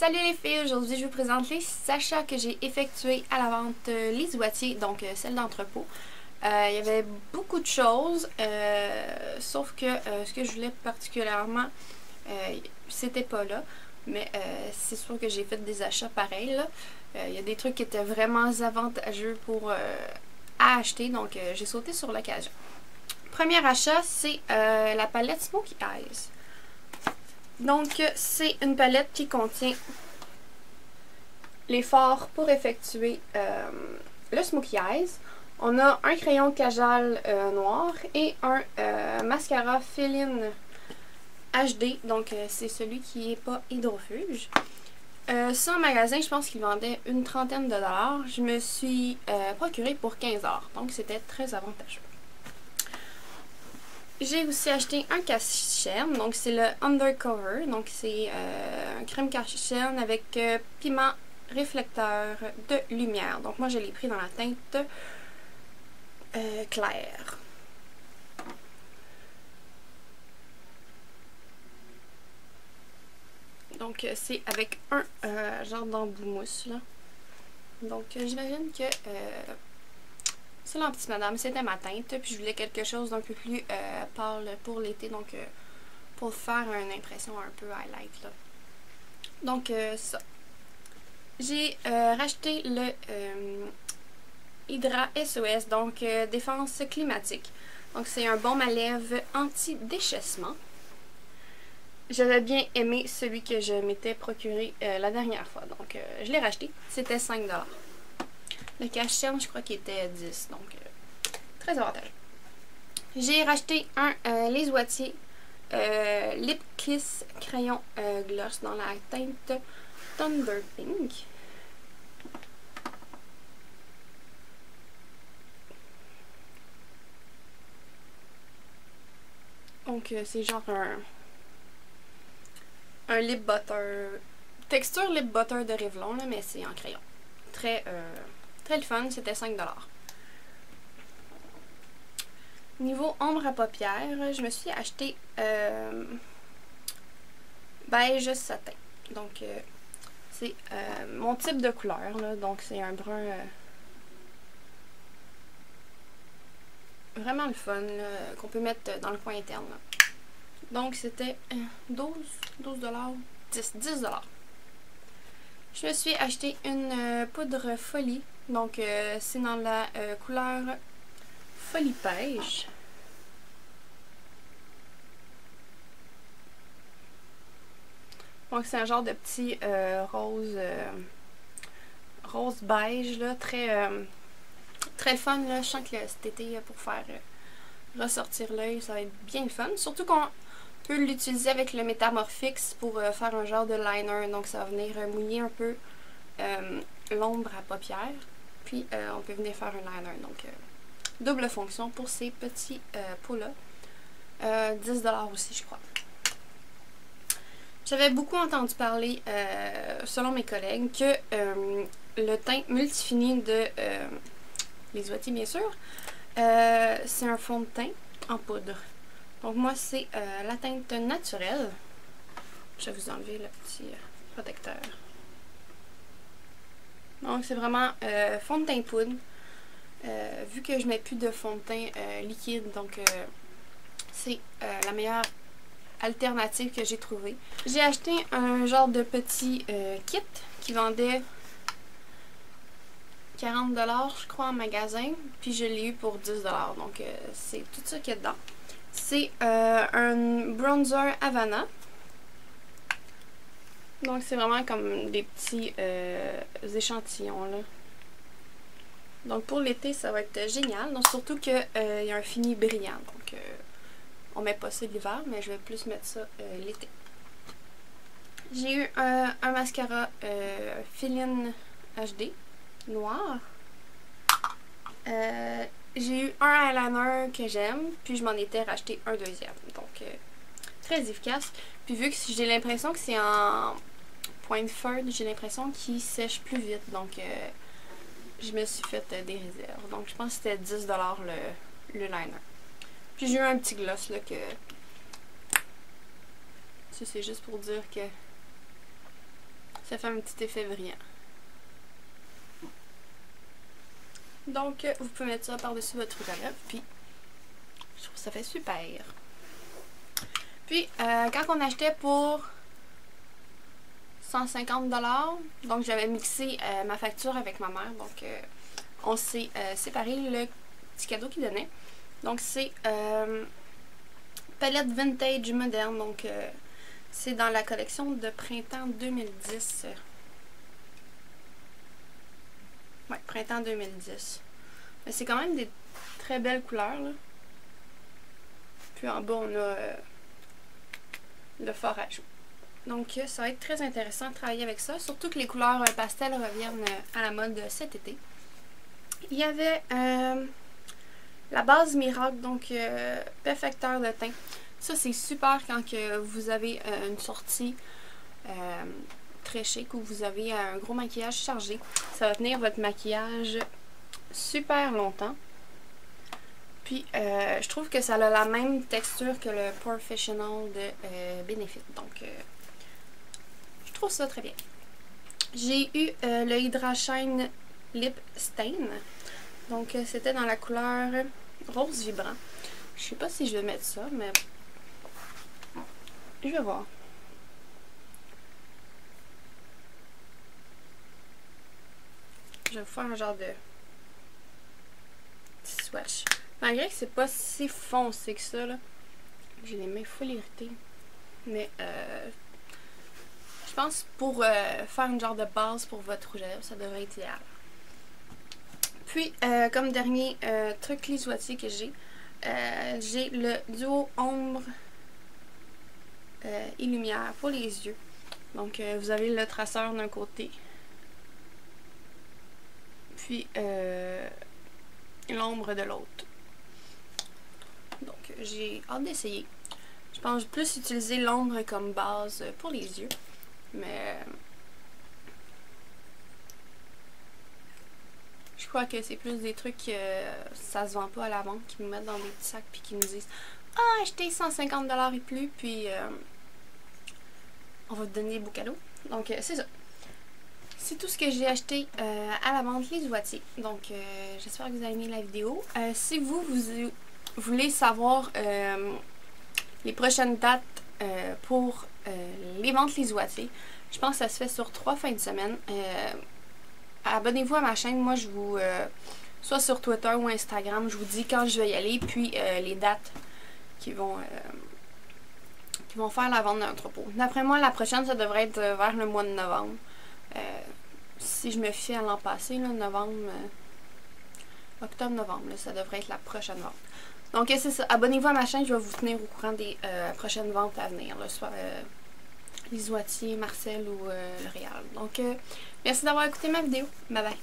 Salut les filles, aujourd'hui je vous présente les achats que j'ai effectués à la vente Lise Wattier, donc celle d'entrepôt. Il y avait beaucoup de choses, sauf que ce que je voulais particulièrement, c'était pas là. Mais c'est sûr que j'ai fait des achats pareils. Il y a des trucs qui étaient vraiment avantageux pour à acheter, donc j'ai sauté sur l'occasion. Premier achat, c'est la palette Smokey Eyes. Donc, c'est une palette qui contient les fards pour effectuer le Smokey Eyes. On a un crayon Kajal noir et un mascara Fill-In HD. Donc, c'est celui qui n'est pas hydrofuge. Ça, en magasin, je pense qu'il vendait une trentaine de dollars. Je me suis procuré pour 15 $. Donc, c'était très avantageux. J'ai aussi acheté un cache-chaîne, donc c'est le Undercover, donc c'est un crème cache-chaîne avec piment réflecteur de lumière. Donc moi je l'ai pris dans la teinte claire. Donc c'est avec un genre d'embout mousse là. Donc j'imagine que c'est la petite madame, c'était ma teinte, puis je voulais quelque chose d'un peu plus pâle pour l'été, donc pour faire une impression un peu highlight là. Donc ça. J'ai racheté le Hydra SOS, donc défense climatique. Donc c'est un baume à lèvres anti-déchaissement. J'avais bien aimé celui que je m'étais procuré la dernière fois, donc je l'ai racheté. C'était 5 $. Le cache-chaîne, je crois qu'il était 10, donc très avantageux. J'ai racheté un Lise Wattier Lip Kiss crayon gloss dans la teinte Thunder Pink. Donc c'est genre un lip butter, texture lip butter de Revlon là, mais c'est en crayon. Très le fun, c'était 5 $. Niveau ombre à paupières, je me suis acheté beige satin. Donc c'est mon type de couleur là, donc c'est un brun vraiment le fun qu'on peut mettre dans le coin interne là. Donc c'était 12 $, 10 $. Je me suis acheté une poudre folie, donc c'est dans la couleur folie pêche. Donc c'est un genre de petit rose beige là, très fun là. Je sens que cet été pour faire ressortir l'œil, ça va être bien le fun. Surtout qu'on peut l'utiliser avec le Metamorphix pour faire un genre de liner. Donc ça va venir mouiller un peu l'ombre à paupières. Puis on peut venir faire un liner. Donc double fonction pour ces petits pots-là. 10 $ aussi, je crois. J'avais beaucoup entendu parler, selon mes collègues, que le teint Multifini de Lise Wattier, bien sûr, c'est un fond de teint en poudre. Donc moi, c'est la teinte naturelle. Je vais vous enlever le petit protecteur. Donc c'est vraiment fond de teint poudre. Vu que je mets plus de fond de teint liquide, donc c'est la meilleure alternative que j'ai trouvé. J'ai acheté un genre de petit kit qui vendait 40 $, je crois, en magasin. Puis je l'ai eu pour 10 $. Donc c'est tout ça qu'il y a dedans. C'est un bronzer Havana. Donc c'est vraiment comme des petits échantillons là. Donc pour l'été, ça va être génial. Donc surtout qu'il y a un fini brillant. Donc on met pas ça l'hiver, mais je vais plus mettre ça l'été. J'ai eu un mascara Fill-In HD noir. J'ai eu un eyeliner que j'aime, puis je m'en étais racheté un deuxième. Donc très efficace. Puis vu que j'ai l'impression que c'est en point de feuille, j'ai l'impression qu'il sèche plus vite. Donc je me suis fait des réserves. Donc je pense que c'était 10 $ le liner. Puis j'ai eu un petit gloss là que... Ça c'est juste pour dire que Ça fait un petit effet brillant. Donc, vous pouvez mettre ça par-dessus votre rouge à lèvres, puis je trouve que ça fait super. Puis, quand on achetait pour 150$, donc j'avais mixé ma facture avec ma mère, donc on s'est séparé le petit cadeau qu'il donnait. Donc, c'est palette vintage moderne, donc c'est dans la collection de printemps 2010. Ouais, printemps 2010. Mais c'est quand même des très belles couleurs, là. Puis en bas, on a le forage. Donc, ça va être très intéressant de travailler avec ça. Surtout que les couleurs pastel reviennent à la mode cet été. Il y avait la base Miracle, donc perfecteur de teint. Ça, c'est super quand que vous avez une sortie très chic ou vous avez un gros maquillage chargé. Ça va tenir votre maquillage super longtemps. Puis, je trouve que ça a la même texture que le Professional de Benefit. Donc, je trouve ça très bien. J'ai eu le Hydra Shine Lip Stain. Donc, c'était dans la couleur rose vibrant. Je sais pas si je vais mettre ça, mais je vais voir. Je vais faire un genre de petit swatch. Malgré que c'est pas si foncé que ça, là. J'ai les mains full irritées. Mais je pense pour faire une genre de base pour votre rouge à lèvres, ça devrait être idéal. Puis, comme dernier truc lisoitier que j'ai le duo ombre et lumière pour les yeux. Donc, vous avez le traceur d'un côté. Puis, l'ombre de l'autre. Donc, j'ai hâte d'essayer. Je pense plus utiliser l'ombre comme base pour les yeux. Mais je crois que c'est plus des trucs ça se vend pas à la vente, qui nous mettent dans des petits sacs puis qui nous disent « Ah, achetez 150$ et plus, puis on va te donner des beaux cadeaux. » Donc, c'est ça. C'est tout ce que j'ai acheté à la vente lisoitier. Donc, j'espère que vous avez aimé la vidéo. Si vous voulez savoir les prochaines dates pour les ventes lisoitier, je pense que ça se fait sur 3 fins de semaine. Abonnez-vous à ma chaîne. Moi, je vous... soit sur Twitter ou Instagram, je vous dis quand je vais y aller, puis les dates qui vont faire la vente d'un entrepôt. D'après moi, la prochaine, ça devrait être vers le mois de novembre. Si je me fie à l'an passé, là, octobre-novembre, ça devrait être la prochaine vente. Donc, c'est ça. Abonnez-vous à ma chaîne, je vais vous tenir au courant des prochaines ventes à venir, là, soit Lisoitier, Marcel ou L'Oréal. Donc, merci d'avoir écouté ma vidéo. Bye bye.